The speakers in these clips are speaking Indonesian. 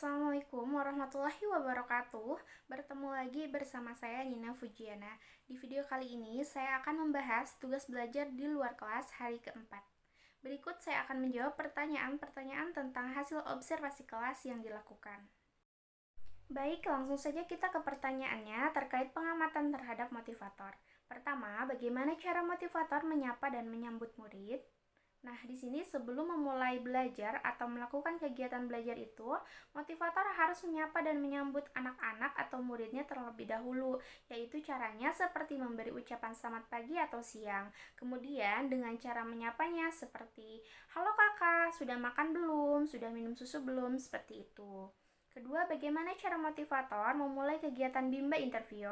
Assalamualaikum warahmatullahi wabarakatuh. Bertemu lagi bersama saya Nina Fujiana. Di video kali ini saya akan membahas tugas belajar di luar kelas hari keempat. Berikut saya akan menjawab pertanyaan-pertanyaan tentang hasil observasi kelas yang dilakukan. Baik, langsung saja kita ke pertanyaannya terkait pengamatan terhadap motivator. Pertama, bagaimana cara motivator menyapa dan menyambut murid? Nah, di sini sebelum memulai belajar atau melakukan kegiatan belajar itu, motivator harus menyapa dan menyambut anak-anak atau muridnya terlebih dahulu, yaitu caranya seperti memberi ucapan selamat pagi atau siang. Kemudian dengan cara menyapanya seperti, "Halo kakak, sudah makan belum? Sudah minum susu belum?" Seperti itu. Kedua, bagaimana cara motivator memulai kegiatan bimbel interview?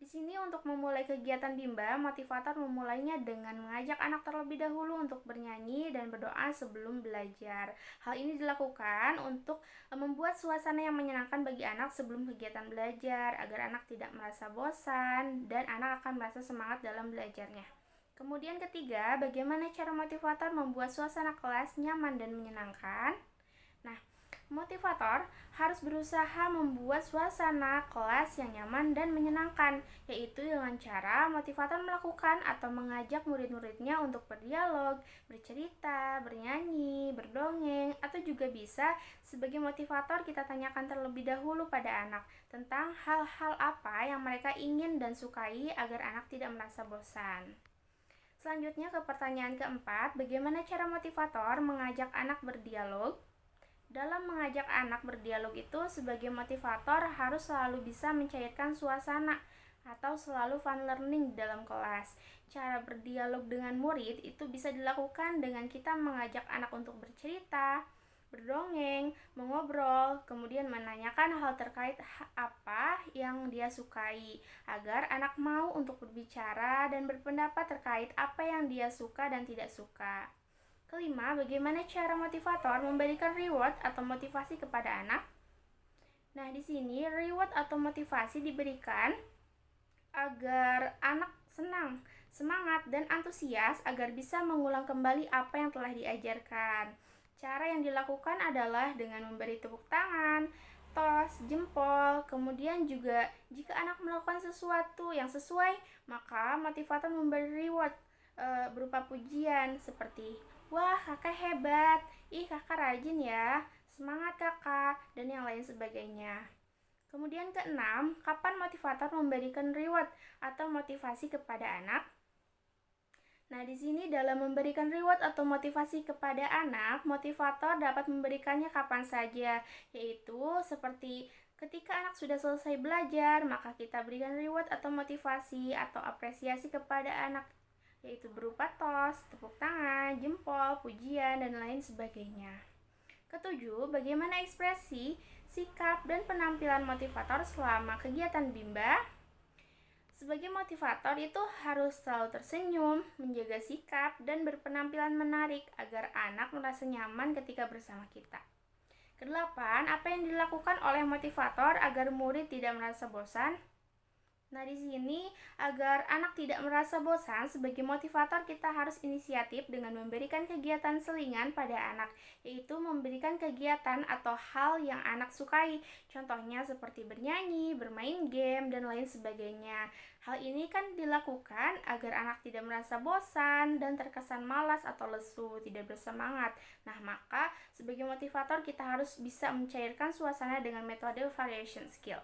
Di sini untuk memulai kegiatan bimbel, motivator memulainya dengan mengajak anak terlebih dahulu untuk bernyanyi dan berdoa sebelum belajar. Hal ini dilakukan untuk membuat suasana yang menyenangkan bagi anak sebelum kegiatan belajar, agar anak tidak merasa bosan dan anak akan merasa semangat dalam belajarnya. Kemudian ketiga, bagaimana cara motivator membuat suasana kelas nyaman dan menyenangkan? Nah, motivator harus berusaha membuat suasana kelas yang nyaman dan menyenangkan, yaitu dengan cara motivator melakukan atau mengajak murid-muridnya untuk berdialog, bercerita, bernyanyi, berdongeng, atau juga bisa sebagai motivator kita tanyakan terlebih dahulu pada anak tentang hal-hal apa yang mereka ingin dan sukai agar anak tidak merasa bosan. Selanjutnya ke pertanyaan keempat, bagaimana cara motivator mengajak anak berdialog? Dalam mengajak anak berdialog itu, sebagai motivator harus selalu bisa mencairkan suasana atau selalu fun learning dalam kelas. Cara berdialog dengan murid itu bisa dilakukan dengan kita mengajak anak untuk bercerita, berdongeng, mengobrol, kemudian menanyakan hal terkait apa yang dia sukai, agar anak mau untuk berbicara dan berpendapat terkait apa yang dia suka dan tidak suka. Kelima, bagaimana cara motivator memberikan reward atau motivasi kepada anak? Nah, di sini reward atau motivasi diberikan agar anak senang, semangat, dan antusias agar bisa mengulang kembali apa yang telah diajarkan. Cara yang dilakukan adalah dengan memberi tepuk tangan, tos, jempol, kemudian juga jika anak melakukan sesuatu yang sesuai, maka motivator memberi reward berupa pujian seperti, "Wah, kakak hebat, ih kakak rajin ya, semangat kakak," dan yang lain sebagainya. Kemudian keenam, kapan motivator memberikan reward atau motivasi kepada anak? Nah, di sini dalam memberikan reward atau motivasi kepada anak, motivator dapat memberikannya kapan saja, yaitu seperti ketika anak sudah selesai belajar, maka kita berikan reward atau motivasi atau apresiasi kepada anak, yaitu berupa tos, tepuk tangan, jempol, pujian, dan lain sebagainya. Ketujuh, bagaimana ekspresi, sikap, dan penampilan motivator selama kegiatan bimbel? Sebagai motivator itu harus selalu tersenyum, menjaga sikap, dan berpenampilan menarik agar anak merasa nyaman ketika bersama kita. Kedelapan, apa yang dilakukan oleh motivator agar murid tidak merasa bosan? Nah, di sini agar anak tidak merasa bosan, sebagai motivator kita harus inisiatif dengan memberikan kegiatan selingan pada anak, yaitu memberikan kegiatan atau hal yang anak sukai. Contohnya seperti bernyanyi, bermain game, dan lain sebagainya. Hal ini kan dilakukan agar anak tidak merasa bosan dan terkesan malas atau lesu, tidak bersemangat. Nah, maka sebagai motivator kita harus bisa mencairkan suasana dengan metode variation skill.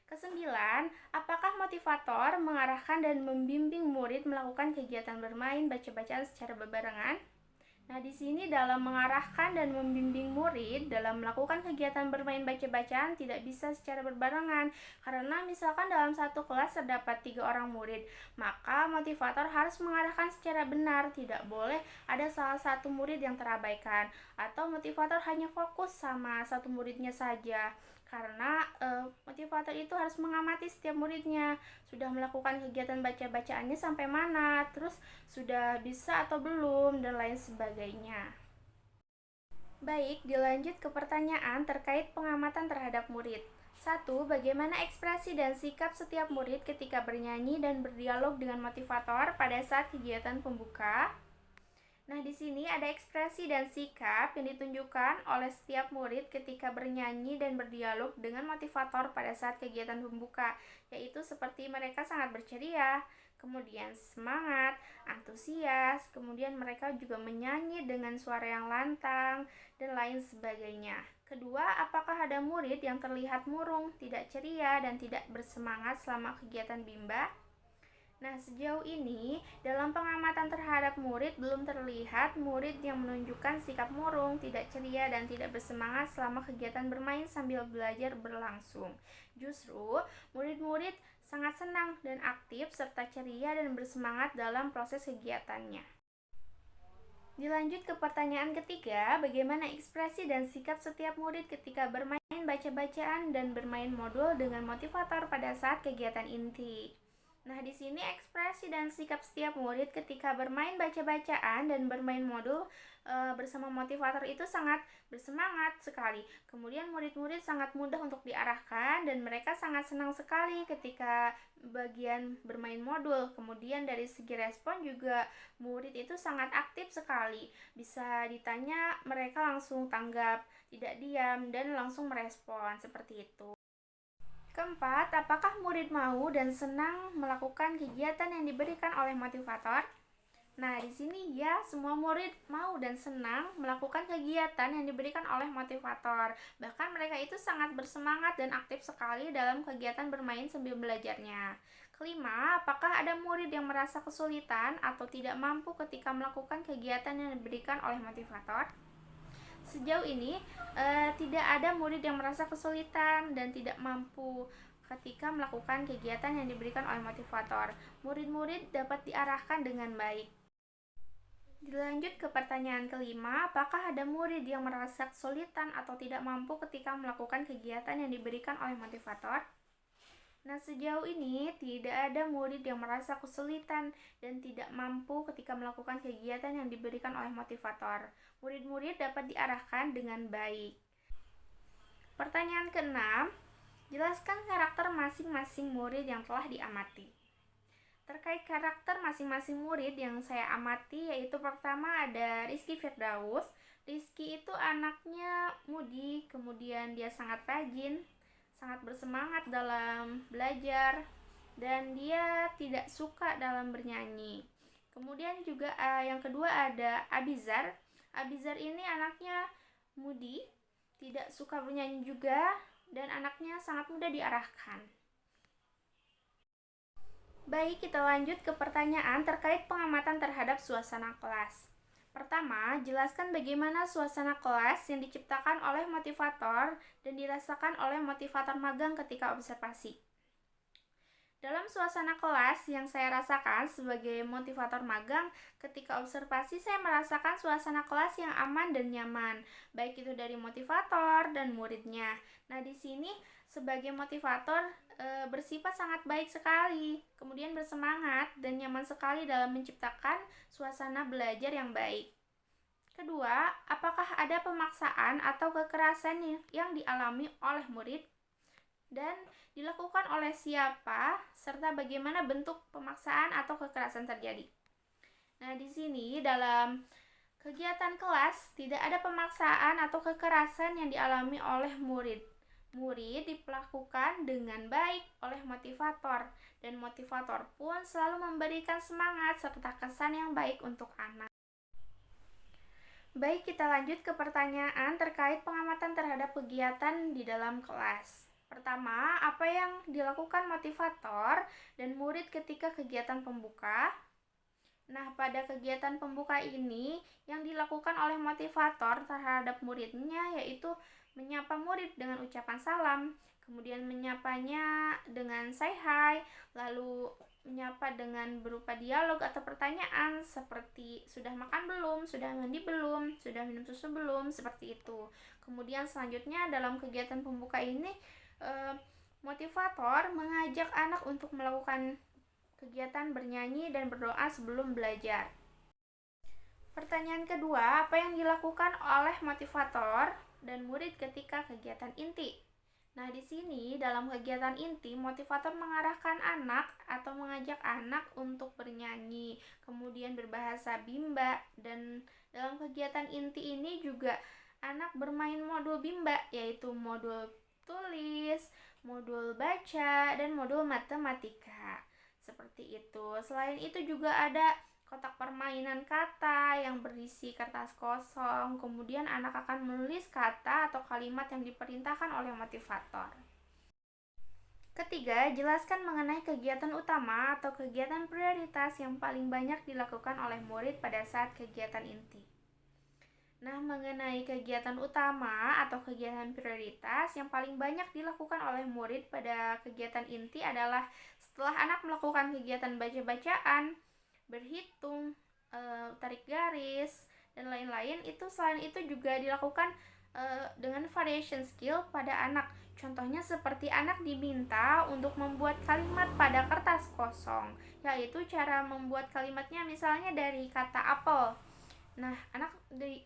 Kesembilan, apakah motivator mengarahkan dan membimbing murid melakukan kegiatan bermain baca-bacaan secara berbarengan? Nah, di sini dalam mengarahkan dan membimbing murid dalam melakukan kegiatan bermain baca-bacaan tidak bisa secara berbarengan, karena misalkan dalam satu kelas terdapat 3 orang murid, maka motivator harus mengarahkan secara benar, tidak boleh ada salah satu murid yang terabaikan, atau motivator hanya fokus sama satu muridnya saja. Karena motivator itu harus mengamati setiap muridnya, sudah melakukan kegiatan baca-bacaannya sampai mana, terus sudah bisa atau belum, dan lain sebagainya. Baik, dilanjut ke pertanyaan terkait pengamatan terhadap murid. 1. Bagaimana ekspresi dan sikap setiap murid ketika bernyanyi dan berdialog dengan motivator pada saat kegiatan pembuka? Nah, di sini ada ekspresi dan sikap yang ditunjukkan oleh setiap murid ketika bernyanyi dan berdialog dengan motivator pada saat kegiatan pembuka, yaitu seperti mereka sangat berceria, kemudian semangat, antusias, kemudian mereka juga menyanyi dengan suara yang lantang, dan lain sebagainya. Kedua, apakah ada murid yang terlihat murung, tidak ceria, dan tidak bersemangat selama kegiatan Bimba? Nah, sejauh ini, dalam pengamatan terhadap murid, belum terlihat murid yang menunjukkan sikap murung, tidak ceria, dan tidak bersemangat selama kegiatan bermain sambil belajar berlangsung. Justru, murid-murid sangat senang dan aktif serta ceria dan bersemangat dalam proses kegiatannya. Dilanjut ke pertanyaan ketiga, bagaimana ekspresi dan sikap setiap murid ketika bermain baca-bacaan dan bermain modul dengan motivator pada saat kegiatan inti? Nah, di sini ekspresi dan sikap setiap murid ketika bermain baca-bacaan dan bermain modul bersama motivator itu sangat bersemangat sekali. Kemudian murid-murid sangat mudah untuk diarahkan dan mereka sangat senang sekali ketika bagian bermain modul. Kemudian dari segi respon juga murid itu sangat aktif sekali. Bisa ditanya, mereka langsung tanggap, tidak diam dan langsung merespon seperti itu. Keempat, apakah murid mau dan senang melakukan kegiatan yang diberikan oleh motivator? Nah, di sini ya, semua murid mau dan senang melakukan kegiatan yang diberikan oleh motivator. Bahkan mereka itu sangat bersemangat dan aktif sekali dalam kegiatan bermain sambil belajarnya. Kelima, apakah ada murid yang merasa kesulitan atau tidak mampu ketika melakukan kegiatan yang diberikan oleh motivator? Sejauh ini tidak ada murid yang merasa kesulitan dan tidak mampu ketika melakukan kegiatan yang diberikan oleh motivator. Murid-murid dapat diarahkan dengan baik. Dilanjut ke pertanyaan kelima, apakah ada murid yang merasa kesulitan atau tidak mampu ketika melakukan kegiatan yang diberikan oleh motivator? Nah, sejauh ini tidak ada murid yang merasa kesulitan dan tidak mampu ketika melakukan kegiatan yang diberikan oleh motivator. Murid-murid dapat diarahkan dengan baik. Pertanyaan keenam, jelaskan karakter masing-masing murid yang telah diamati. Terkait karakter masing-masing murid yang saya amati, yaitu pertama ada Rizky Firdaus. Rizky itu anaknya mudi, kemudian dia sangat rajin, sangat bersemangat dalam belajar, dan dia tidak suka dalam bernyanyi. Kemudian juga yang kedua ada Abizar. Abizar ini anaknya mudi, tidak suka bernyanyi juga, dan anaknya sangat mudah diarahkan. Baik, kita lanjut ke pertanyaan terkait pengamatan terhadap suasana kelas. Pertama, jelaskan bagaimana suasana kelas yang diciptakan oleh motivator dan dirasakan oleh motivator magang ketika observasi. Dalam suasana kelas yang saya rasakan sebagai motivator magang, ketika observasi saya merasakan suasana kelas yang aman dan nyaman, baik itu dari motivator dan muridnya. Nah, di sini sebagai motivator bersifat sangat baik sekali, kemudian bersemangat dan nyaman sekali dalam menciptakan suasana belajar yang baik. Kedua, apakah ada pemaksaan atau kekerasan yang dialami oleh murid dan dilakukan oleh siapa serta bagaimana bentuk pemaksaan atau kekerasan terjadi? Nah, di sini dalam kegiatan kelas tidak ada pemaksaan atau kekerasan yang dialami oleh murid. Murid diperlakukan dengan baik oleh motivator dan motivator pun selalu memberikan semangat serta kesan yang baik untuk anak. Baik, kita lanjut ke pertanyaan terkait pengamatan terhadap kegiatan di dalam kelas. Pertama, apa yang dilakukan motivator dan murid ketika kegiatan pembuka? Nah, pada kegiatan pembuka ini yang dilakukan oleh motivator terhadap muridnya yaitu menyapa murid dengan ucapan salam, kemudian menyapanya dengan say hi, lalu menyapa dengan berupa dialog atau pertanyaan seperti sudah makan belum, sudah mandi belum, sudah minum susu belum, seperti itu. Kemudian selanjutnya dalam kegiatan pembuka ini motivator mengajak anak untuk melakukan kegiatan bernyanyi dan berdoa sebelum belajar. Pertanyaan kedua, apa yang dilakukan oleh motivator dan murid ketika kegiatan inti? Nah, di sini dalam kegiatan inti, motivator mengarahkan anak atau mengajak anak untuk bernyanyi, kemudian berbahasa Bimba, dan dalam kegiatan inti ini juga anak bermain modul Bimba, yaitu modul tulis, modul baca, dan modul matematika. Seperti itu. Selain itu juga ada kotak permainan kata yang berisi kertas kosong, kemudian anak akan menulis kata atau kalimat yang diperintahkan oleh motivator. Ketiga, jelaskan mengenai kegiatan utama atau kegiatan prioritas yang paling banyak dilakukan oleh murid pada saat kegiatan inti. Nah, mengenai kegiatan utama atau kegiatan prioritas yang paling banyak dilakukan oleh murid pada kegiatan inti adalah setelah anak melakukan kegiatan baca-bacaan, berhitung, tarik garis, dan lain-lain. Itu selain itu juga dilakukan dengan variation skill pada anak. Contohnya seperti anak diminta untuk membuat kalimat pada kertas kosong, yaitu cara membuat kalimatnya misalnya dari kata apel. Nah, anak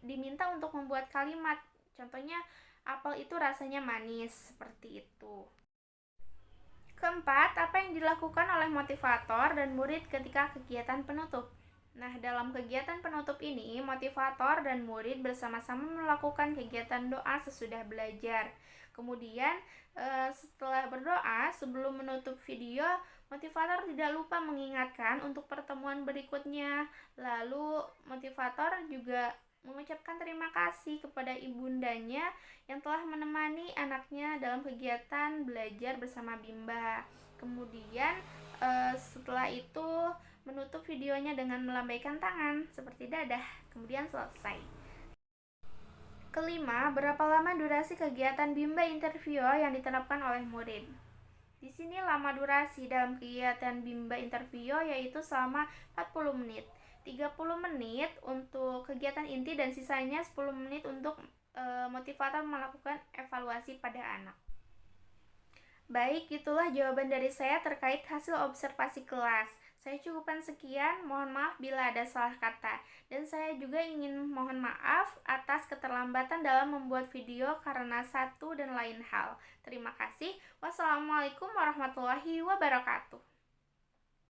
diminta untuk membuat kalimat, contohnya apel itu rasanya manis, seperti itu. Keempat, apa yang dilakukan oleh motivator dan murid ketika kegiatan penutup? Nah, dalam kegiatan penutup ini, motivator dan murid bersama-sama melakukan kegiatan doa sesudah belajar. Kemudian, setelah berdoa, sebelum menutup video, motivator tidak lupa mengingatkan untuk pertemuan berikutnya. Lalu, motivator juga mengucapkan terima kasih kepada ibundanya yang telah menemani anaknya dalam kegiatan belajar bersama Bimba. Kemudian setelah itu menutup videonya dengan melambaikan tangan seperti dadah, kemudian selesai. Kelima, berapa lama durasi kegiatan Bimba interview yang diterapkan oleh murid? Di sini lama durasi dalam kegiatan Bimba interview yaitu selama 40 menit. 30 menit untuk kegiatan inti dan sisanya 10 menit untuk motivator melakukan evaluasi pada anak. Baik, itulah jawaban dari saya terkait hasil observasi kelas. Saya cukupkan sekian, mohon maaf bila ada salah kata. Dan saya juga ingin mohon maaf atas keterlambatan dalam membuat video karena satu dan lain hal. Terima kasih. Wassalamualaikum warahmatullahi wabarakatuh.